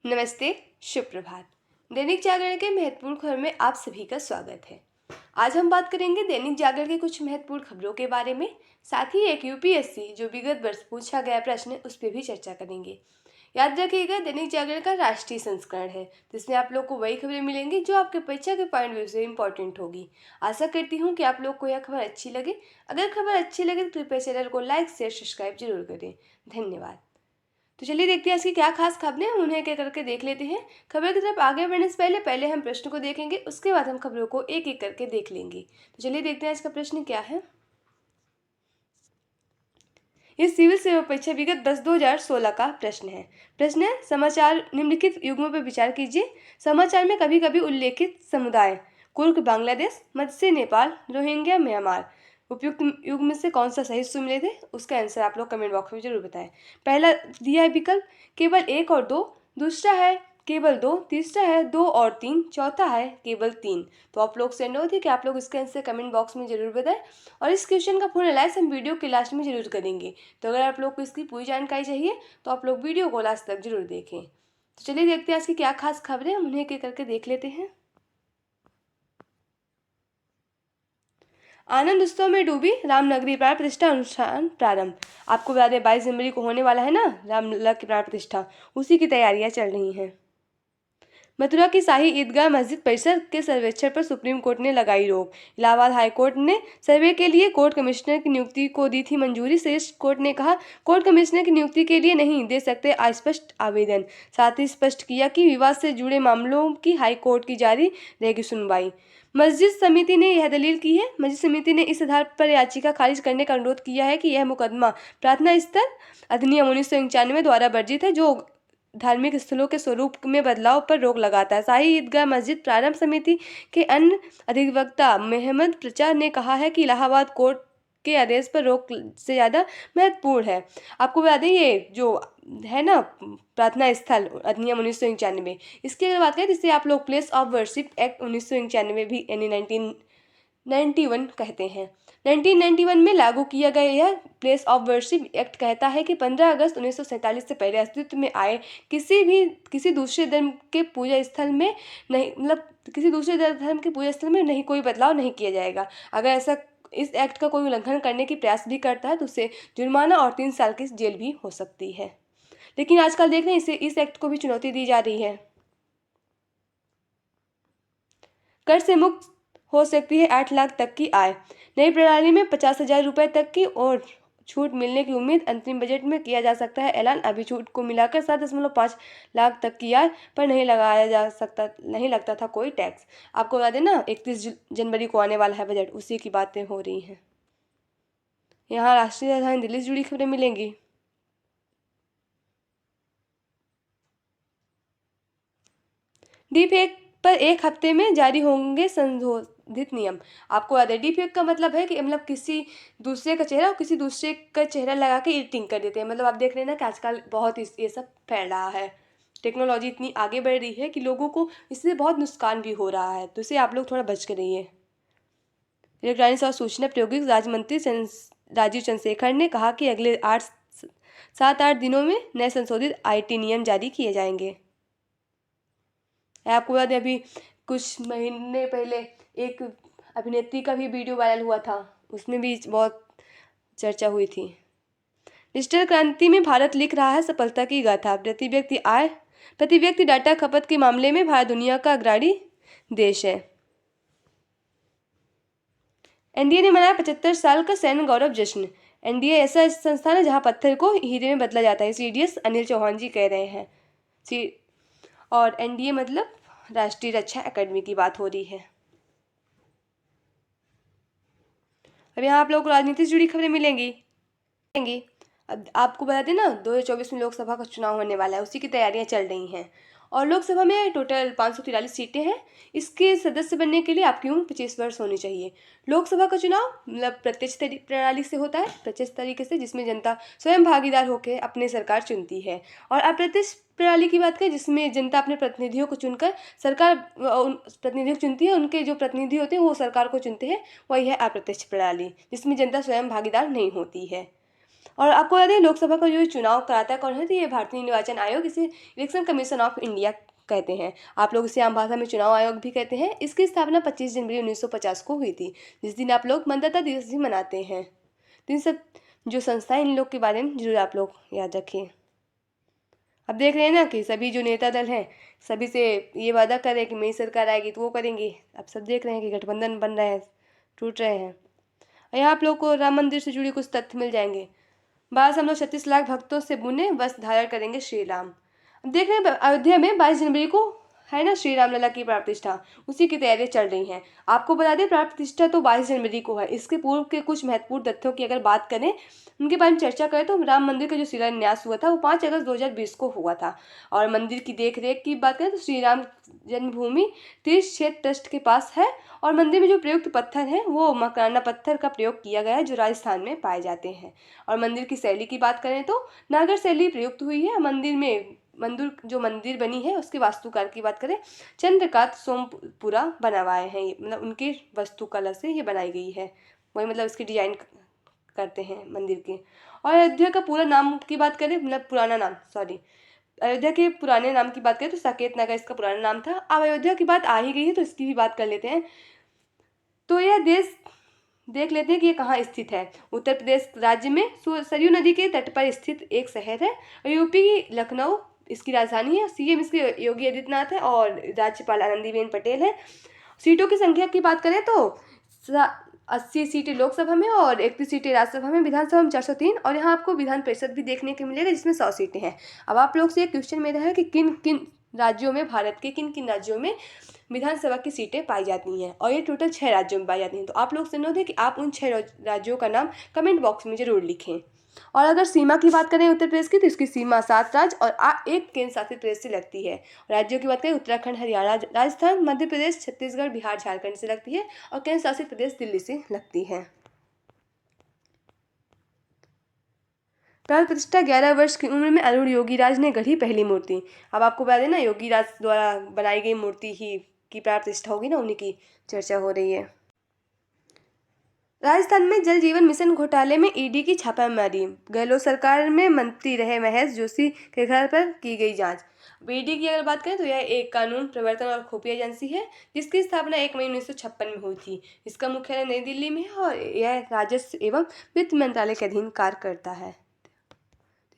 नमस्ते, शुभ प्रभात। दैनिक जागरण के महत्वपूर्ण खबर में आप सभी का स्वागत है। आज हम बात करेंगे दैनिक जागरण के कुछ महत्वपूर्ण खबरों के बारे में। साथ ही एक यूपीएससी जो विगत वर्ष पूछा गया प्रश्न है उस पर भी चर्चा करेंगे। याद रखिएगा, दैनिक जागरण का राष्ट्रीय संस्करण है जिसमें आप लोग को वही खबरें मिलेंगी जो आपके परीक्षा के पॉइंट व्यू से इंपॉर्टेंट होगी। आशा करती हूँ कि आप लोग को यह खबर अच्छी लगे। अगर खबर अच्छी लगे तो कृपया चैनल को लाइक शेयर सब्सक्राइब जरूर करें। धन्यवाद। तो चलिए देखते हैं आज की क्या खास खबरें हैं, उन्हें क्या करके देख लेते हैं। खबर की तरफ आगे बढ़ने से पहले हम प्रश्न को देखेंगे, उसके बाद हम खबरों को एक एक करके देख लेंगे। तो चलिए देखते हैं आज का प्रश्न क्या है। ये सिविल सेवा परीक्षा विगत 10/2016 का प्रश्न है। प्रश्न है, समाचार निम्नलिखित युग्मों पर विचार कीजिए। समाचार में कभी कभी उल्लेखित समुदाय कुर्क बांग्लादेश, मत्स्य नेपाल, रोहिंग्या म्यांमार। उपयुक्त युग्म में से कौन सा सही सुमेलित थे, उसका आंसर आप लोग कमेंट बॉक्स में जरूर बताएं। पहला दिया है विकल्प केवल 1 और 2, दूसरा है केवल 2, तीसरा है 2 और 3, चौथा है केवल 3। तो आप लोग से अनुरोध है कि आप लोग इसका आंसर कमेंट बॉक्स में जरूर बताएं और इस क्वेश्चन का पूर्ण एनालाइज हम वीडियो के लास्ट में जरूर करेंगे। तो अगर आप लोग को इसकी पूरी जानकारी चाहिए तो आप लोग वीडियो को लास्ट तक जरूर देखें। तो चलिए देखते हैं आज की क्या खास खबरें, हम उन्हें एक एक करके देख लेते हैं। आनंद उत्सव में डूबी रामनगरी प्राण प्रतिष्ठा अनुष्ठान प्रारंभ। आपको बता दें 22 जनवरी को होने वाला है ना रामलला की प्राण प्रतिष्ठा, उसी की तैयारियां चल रही हैं। मथुरा की शाही ईदगाह मस्जिद परिसर के सर्वेक्षण पर सुप्रीम कोर्ट ने लगाई रोक। इलाहाबाद हाई कोर्ट ने सर्वे के लिए कोर्ट कमिश्नर की नियुक्ति को दी थी मंजूरी। शीर्ष कोर्ट ने कहा कोर्ट कमिश्नर की नियुक्ति के लिए नहीं दे सकते अस्पष्ट आवेदन। साथ ही स्पष्ट किया कि विवाद से जुड़े मामलों की हाई कोर्ट की जारी रहेगी सुनवाई। मस्जिद समिति ने यह दलील की है। मस्जिद समिति ने इस आधार पर याचिका खारिज करने का अनुरोध किया है कि यह मुकदमा प्रार्थना स्थल अधिनियम 1991 द्वारा वर्जित है, जो धार्मिक स्थलों के स्वरूप में बदलाव पर रोक लगाता है। शाही ईदगाह मस्जिद प्रारंभ समिति के अन्य अधिवक्ता मोहम्मद प्रचार ने कहा है कि इलाहाबाद कोर्ट के आदेश पर रोक से ज़्यादा महत्वपूर्ण है। आपको बता दें ये जो है ना प्रार्थना स्थल अधिनियम 1991, इसकी अगर बात करें जिसे आप लोग प्लेस ऑफ वर्शिप एक्ट 1991 भी यानी 1991 कहते हैं। 1991 में लागू किया गया यह प्लेस ऑफ वर्शिप एक्ट कहता है कि 15 अगस्त 1947 से पहले अस्तित्व में आए किसी दूसरे धर्म के पूजा स्थल में नहीं किसी दूसरे धर्म के पूजा स्थल में नहीं कोई बदलाव नहीं किया जाएगा। अगर ऐसा इस एक्ट का कोई उल्लंघन करने की प्रयास भी करता है तो उसे जुर्माना और 3 साल की जेल भी हो सकती है। लेकिन आजकल देख रहे हैं इस एक्ट को भी चुनौती दी जा रही है। कर से मुक्त हो सकती है 8 लाख तक की आय। नई प्रणाली में 50,000 रुपए तक की और छूट मिलने की उम्मीद। अंतरिम बजट में किया जा सकता है ऐलान। अभी छूट को मिलाकर 7.5 लाख तक की आय पर नहीं लगता था कोई टैक्स। आपको बता दें ना 31 जनवरी को आने वाला है बजट, उसी की बातें हो रही हैं। यहाँ राष्ट्रीय राजधानी दिल्ली से जुड़ी खबरें मिलेंगी। डीपीएक पर 1 हफ्ते में जारी होंगे संशोधित नियम। आपको याद है डीपीएक का मतलब है कि किसी दूसरे का चेहरा और किसी दूसरे का चेहरा लगा के एडिटिंग कर देते हैं। आप देख रहे हैं ना कि आजकल बहुत ये सब फैल रहा है। टेक्नोलॉजी इतनी आगे बढ़ रही है कि लोगों को इससे बहुत नुकसान भी हो रहा है, तो इससे आप लोग थोड़ा बच के रहिए। इलेक्ट्रॉनिक्स और सूचना प्रौद्योगिकी राज्य मंत्री राजीव चंद्रशेखर ने कहा कि अगले 7-8 दिनों में नए संशोधित आईटी नियम जारी किए जाएंगे। आपको याद है अभी कुछ महीने पहले एक अभिनेत्री का भी वीडियो वायरल हुआ था, उसमें भी बहुत चर्चा हुई थी। डिजिटल क्रांति में भारत लिख रहा है सफलता की गाथा। प्रति व्यक्ति डाटा खपत के मामले में भारत दुनिया का अग्रणी देश है। एनडीए ने मनाया 75 साल का सैन्य गौरव जश्न। एनडीए ऐसा संस्थान है जहां पत्थर को हीरे में बदला जाता है, सीडीएस अनिल चौहान जी कह रहे हैं। और एनडीए मतलब राष्ट्रीय रक्षा एकेडमी की बात हो रही है। अब यहाँ आप लोगों को राजनीति से जुड़ी खबरें मिलेंगी। अब आपको बता दें ना 2024 में लोकसभा का चुनाव होने वाला है, उसी की तैयारियां चल रही हैं। और लोकसभा में टोटल 543 सीटें हैं। इसके सदस्य बनने के लिए आपकी उम्र 25 वर्ष होनी चाहिए। लोकसभा का चुनाव प्रत्यक्ष प्रणाली से होता है, प्रत्यक्ष तरीके से, जिसमें जनता स्वयं भागीदार होकर अपनी सरकार चुनती है। और अप्रत्यक्ष प्रणाली की बात करें जिसमें जनता अपने प्रतिनिधियों को चुनकर सरकार प्रतिनिधियों को चुनती है, उनके जो प्रतिनिधि होते हैं वो सरकार को चुनते हैं, वही है अप्रत्यक्ष प्रणाली, जिसमें जनता स्वयं भागीदार नहीं होती है। और आपको याद है लोकसभा का जो चुनाव कराता है कौन है, तो ये भारतीय निर्वाचन आयोग, इसे इलेक्शन कमीशन ऑफ इंडिया कहते हैं। आप लोग इसे आम भाषा में चुनाव आयोग भी कहते हैं। इसकी स्थापना 25 जनवरी 1950 को हुई थी, जिस दिन आप लोग मतदाता दिवस भी मनाते हैं। तो इन सब जो संस्थाएं, इन लोग के बारे में जरूर आप लोग याद रखिए। अब देख रहे हैं ना कि सभी जो नेता दल हैं, सभी से ये वादा कर रहे हैं कि मेरी सरकार आएगी तो वो करेंगे। अब सब देख रहे हैं कि गठबंधन बन रहे हैं, टूट रहे हैं। और यहाँ आप लोग को राम मंदिर से जुड़ी कुछ तथ्य मिल जाएंगे। बस हम लोग 36 लाख भक्तों से बुने वस्त्र धारण करेंगे श्री राम। अब देख रहे हैं अयोध्या में 22 जनवरी को है ना श्री राम लला की प्राण प्रतिष्ठा, उसी की तैयारियां चल रही हैं। आपको बता दें प्राण प्रतिष्ठा तो 22 जनवरी को है। इसके पूर्व के कुछ महत्वपूर्ण तथ्यों की अगर बात करें, उनके बारे में चर्चा करें, तो राम मंदिर का जो शिलान्यास हुआ था वो 5 अगस्त 2020 को हुआ था। और मंदिर की देख रेख की बात करें तो श्री राम जन्मभूमि तीर्थ क्षेत्र ट्रस्ट के पास है। और मंदिर में जो प्रयुक्त पत्थर है वो मकराना पत्थर का प्रयोग किया गया है, जो राजस्थान में पाए जाते हैं। और मंदिर की शैली की बात करें तो नागर शैली प्रयुक्त हुई है। मंदिर बनी है उसके वास्तुकार की बात करें, चंद्रकांत सोमपुरा बनवाए हैं। ये मतलब उनके वास्तुकला से ये बनाई गई है, वही मतलब इसकी डिजाइन करते हैं मंदिर के। और अयोध्या का पूरा नाम की बात करें, मतलब पुराना नाम, सॉरी, अयोध्या के पुराने नाम की बात करें तो साकेत नगर इसका पुराना नाम था। अब अयोध्या की बात आ ही गई है तो इसकी भी बात कर लेते हैं। तो यह देश देख लेते हैं कि ये कहाँ स्थित है। उत्तर प्रदेश राज्य में सरयू नदी के तट पर स्थित एक शहर है। और यूपी की लखनऊ इसकी राजधानी है। सीएम इसके योगी आदित्यनाथ है और राज्यपाल आनंदीबेन पटेल है। सीटों की संख्या की बात करें तो 80 सीटें लोकसभा में और 31 सीटें राज्यसभा में। विधानसभा में 403, और यहाँ आपको विधान परिषद भी देखने को मिलेगा जिसमें 100 सीटें हैं। अब आप लोग से एक क्वेश्चन मेरा है कि किन किन राज्यों में, भारत के किन किन राज्यों में विधानसभा की सीटें पाई जाती हैं, और ये टोटल 6 राज्यों में पाई जाती हैं। तो आप लोग से अनुरोध है कि आप उन 6 राज्यों का नाम कमेंट बॉक्स में जरूर लिखें। और अगर सीमा की बात करें उत्तर प्रदेश की, तो इसकी सीमा 7 राज्य और एक केंद्र शासित प्रदेश से लगती है। राज्यों की बात करें उत्तराखंड, हरियाणा, राजस्थान, मध्य प्रदेश, छत्तीसगढ़, बिहार, झारखंड से लगती है। और केंद्र शासित प्रदेश दिल्ली से लगती है। प्राण प्रतिष्ठा 11 वर्ष की उम्र में अरुण योगीराज ने गढ़ी पहली मूर्ति। अब आपको बता देना योगीराज द्वारा बनाई गई मूर्ति ही की प्राण प्रतिष्ठा होगी ना, उन्हीं की चर्चा हो रही है। राजस्थान में जल जीवन मिशन घोटाले में ईडी की छापामारी। गहलोत सरकार में मंत्री रहे महेश जोशी के घर पर की गई जांच। ईडी की अगर बात करें तो यह एक कानून प्रवर्तन और खुफिया एजेंसी है जिसकी स्थापना 1 मई 1956 में हुई थी। इसका मुख्यालय नई दिल्ली में है और यह राजस्व एवं वित्त मंत्रालय के अधीन कार्य करता है।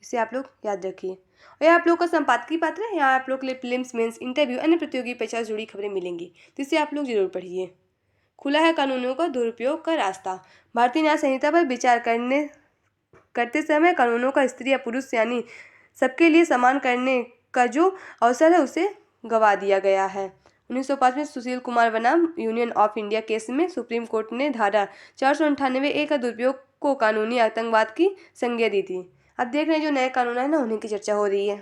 इसे आप लोग याद रखिए। और यह आप लोग का संपादकीय पात्र है। यहाँ आप लोग के लिए प्रीलिम्स, मेंस, इंटरव्यू, अन्य प्रतियोगी परीक्षा से जुड़ी खबरें मिलेंगी, तो इसे आप लोग जरूर पढ़िए। खुला है कानूनों का दुरुपयोग का रास्ता। भारतीय न्याय संहिता पर विचार करते समय कानूनों का स्त्री या पुरुष यानी सबके लिए समान करने का जो अवसर है उसे गवा दिया गया है। 1905 में सुशील कुमार बनाम यूनियन ऑफ इंडिया केस में सुप्रीम कोर्ट ने धारा 498 का दुरुपयोग को कानूनी आतंकवाद की संज्ञा दी थी। अब देख रहे हैं जो नए कानून है ना, उन्हीं की चर्चा हो रही है।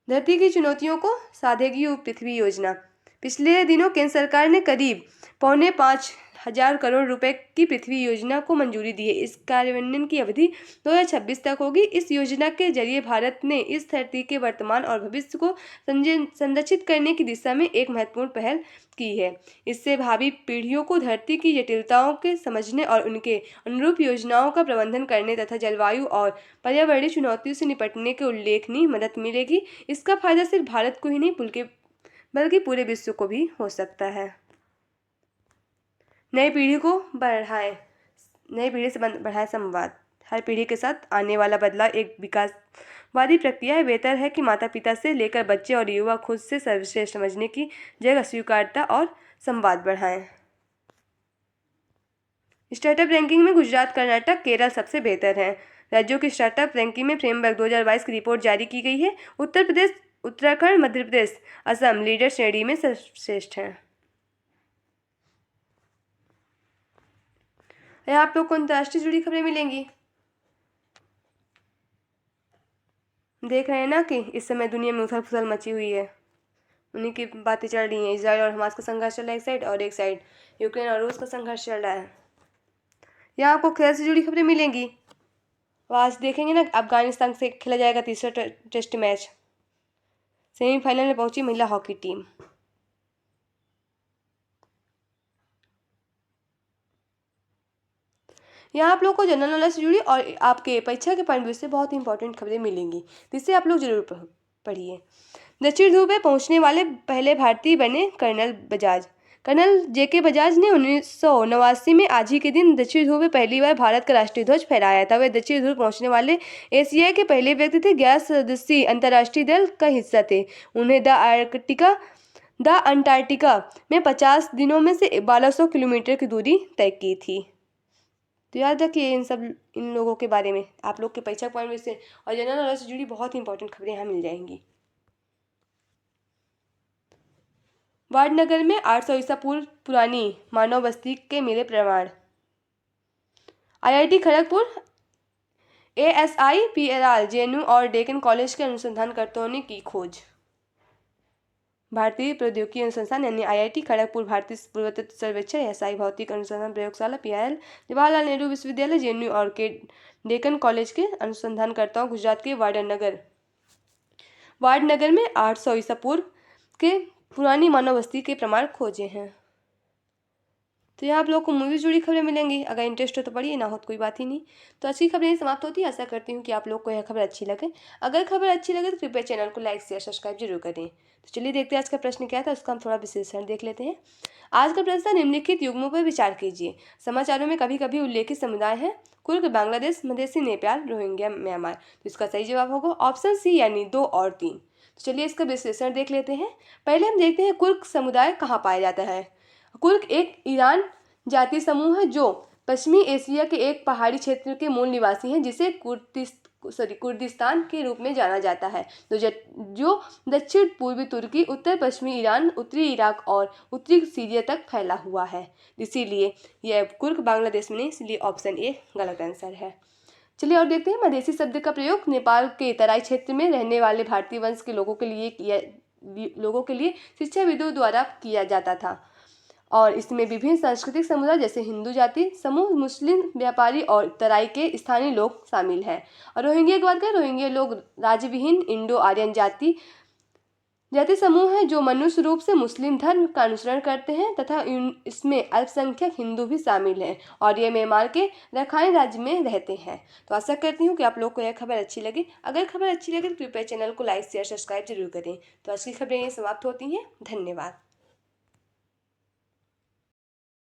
धरती की चुनौतियों को साधेगी पृथ्वी योजना। पिछले दिनों केंद्र सरकार ने करीब 4.5 करोड़ रुपए की पृथ्वी योजना को मंजूरी दी है। इस कार्यान्वयन की अवधि 2026 तक होगी। इस योजना के जरिए भारत ने इस धरती के वर्तमान और भविष्य को संरक्षित करने की दिशा में एक महत्वपूर्ण पहल की है। इससे भावी पीढ़ियों को धरती की जटिलताओं के समझने और उनके अनुरूप योजनाओं का प्रबंधन करने तथा जलवायु और पर्यावरणीय चुनौतियों से निपटने के उल्लेखनीय मदद मिलेगी। इसका फायदा सिर्फ भारत को ही नहीं बल्कि पूरे विश्व को भी हो सकता है। नई पीढ़ी से बढ़ाए संवाद। हर पीढ़ी के साथ आने वाला बदलाव एक विकासवादी प्रक्रिया है। बेहतर है कि माता पिता से लेकर बच्चे और युवा खुद से सर्वश्रेष्ठ समझने की जगह स्वीकारता और संवाद बढ़ाएं। स्टार्टअप रैंकिंग में गुजरात, कर्नाटक, केरल सबसे बेहतर हैं। राज्यों की स्टार्टअप रैंकिंग में फ्रेमवर्क 2022 की रिपोर्ट जारी की गई है। उत्तर प्रदेश, उत्तराखंड, मध्य प्रदेश, असम लीडर श्रेणी में सर्वश्रेष्ठ हैं। यहाँ आप लोग को अंतर्राष्ट्रीय जुड़ी खबरें मिलेंगी। देख रहे हैं ना कि इस समय दुनिया में उथल पुथल मची हुई है, उन्हीं की बातें चल रही हैं। इजराइल और हमास का संघर्ष चल रहा है एक साइड, और एक साइड यूक्रेन और रूस का संघर्ष चल रहा है। यहाँ आपको खेल से जुड़ी खबरें मिलेंगी। आज देखेंगे ना अफगानिस्तान से खेला जाएगा तीसरा टेस्ट मैच। सेमीफाइनल में पहुंची महिला हॉकी टीम। यहाँ आप लोग को जनरल नॉलेज से जुड़ी और आपके परीक्षा के पॉइंट व्यू से बहुत ही इंपॉर्टेंट खबरें मिलेंगी, जिससे आप लोग जरूर पढ़िए। दक्षिण ध्रुव पे पहुंचने वाले पहले भारतीय बने colonel Bajaj. Colonel JK Bajaj ने 1989 में आज ही के दिन दक्षिण ध्रुव में पहली बार भारत का राष्ट्रीय ध्वज फहराया था। वे दक्षिण ध्रुव पहुंचने वाले एशिया के पहले व्यक्ति थे। 11 सदस्यीय अंतर्राष्ट्रीय दल का हिस्सा थे। उन्हें द अंटार्कटिका में 50 दिनों में से 1200 किलोमीटर की दूरी तय की थी। तो याद रखिए इन लोगों के बारे में आप लोग के परीक्षा पॉइंट में से और जनरल नॉलेज से जुड़ी बहुत ही इंपॉर्टेंट खबरें यहाँ मिल जाएंगी। वाडनगर में 800 ईसा पूर्व पुरानी मानव बस्ती के मिले प्रमाण। IIT खड़गपुर, ASIPRR, JNU और डेक्कन कॉलेज के अनुसंधानकर्ताओं ने की खोज। भारतीय प्रौद्योगिकी अनुसंधान यानी IIT खड़गपुर, भारतीय पुरातत्व सर्वेक्षण SI, भौतिक अनुसंधान प्रयोगशाला PIL, जवाहरलाल नेहरू विश्वविद्यालय JNU और डेक्कन कॉलेज के अनुसंधानकर्ताओं गुजरात के वाडनगर में 800 ईसा पूर्व के पुरानी मानव बस्ती के प्रमाण खोजे हैं। तो यहाँ आप लोग को मूवी से जुड़ी खबरें मिलेंगी, अगर इंटरेस्ट हो तो पढ़िए, ना हो तो कोई बात ही नहीं। तो आज की खबरें यही समाप्त होती है। आशा करती हूँ कि आप लोग को यह खबर अच्छी लगे। अगर खबर अच्छी लगे तो कृपया चैनल को लाइक शेयर सब्सक्राइब जरूर करें। तो चलिए देखते हैं आज का प्रश्न क्या था, उसका हम थोड़ा विश्लेषण देख लेते हैं। आज का प्रश्न था, निम्नलिखित युग्मों पर विचार कीजिए। समाचारों में कभी कभी उल्लेखित समुदाय है कुर्ग बांग्लादेश, मधेसी नेपाल, रोहिंग्या म्यांमार। तो इसका सही जवाब होगा ऑप्शन सी यानी 2 और 3। तो चलिए इसका विश्लेषण देख लेते हैं। पहले हम देखते हैं कुर्ग समुदाय कहाँ पाया जाता है। कुर्ग एक ईरान जाति समूह है जो पश्चिमी एशिया के एक पहाड़ी क्षेत्र के मूल निवासी हैं, जिसे कुर्दिस्तान के रूप में जाना जाता है, जो दक्षिण पूर्वी तुर्की, उत्तर पश्चिमी ईरान, उत्तरी इराक और उत्तरी सीरिया तक फैला हुआ है। इसीलिए यह कुर्ग बांग्लादेश में नहीं, इसलिए ऑप्शन ए गलत आंसर है। चलिए और देखते हैं। मधेसी शब्द का प्रयोग नेपाल के तराई क्षेत्र में रहने वाले भारतीय वंश के लोगों के लिए शिक्षाविदों द्वारा किया जाता था और इसमें विभिन्न सांस्कृतिक समुदाय जैसे हिंदू जाति समूह, मुस्लिम व्यापारी और तराई के स्थानीय लोग शामिल हैं। और रोहिंग्या की बात करें, रोहिंग्या लोग राज्यविहीन इंडो आर्यन जाति समूह है जो मनुष्य रूप से मुस्लिम धर्म का अनुसरण करते हैं तथा इसमें अल्पसंख्यक हिंदू भी शामिल हैं और ये म्यांमार के रखाइन राज्य में रहते हैं। तो आशा करती हूँ कि आप लोग को यह खबर अच्छी लगी। अगर खबर अच्छी लगे तो कृपया चैनल को लाइक शेयर सब्सक्राइब जरूर करें। तो आज की खबरें ये समाप्त होती हैं। धन्यवाद।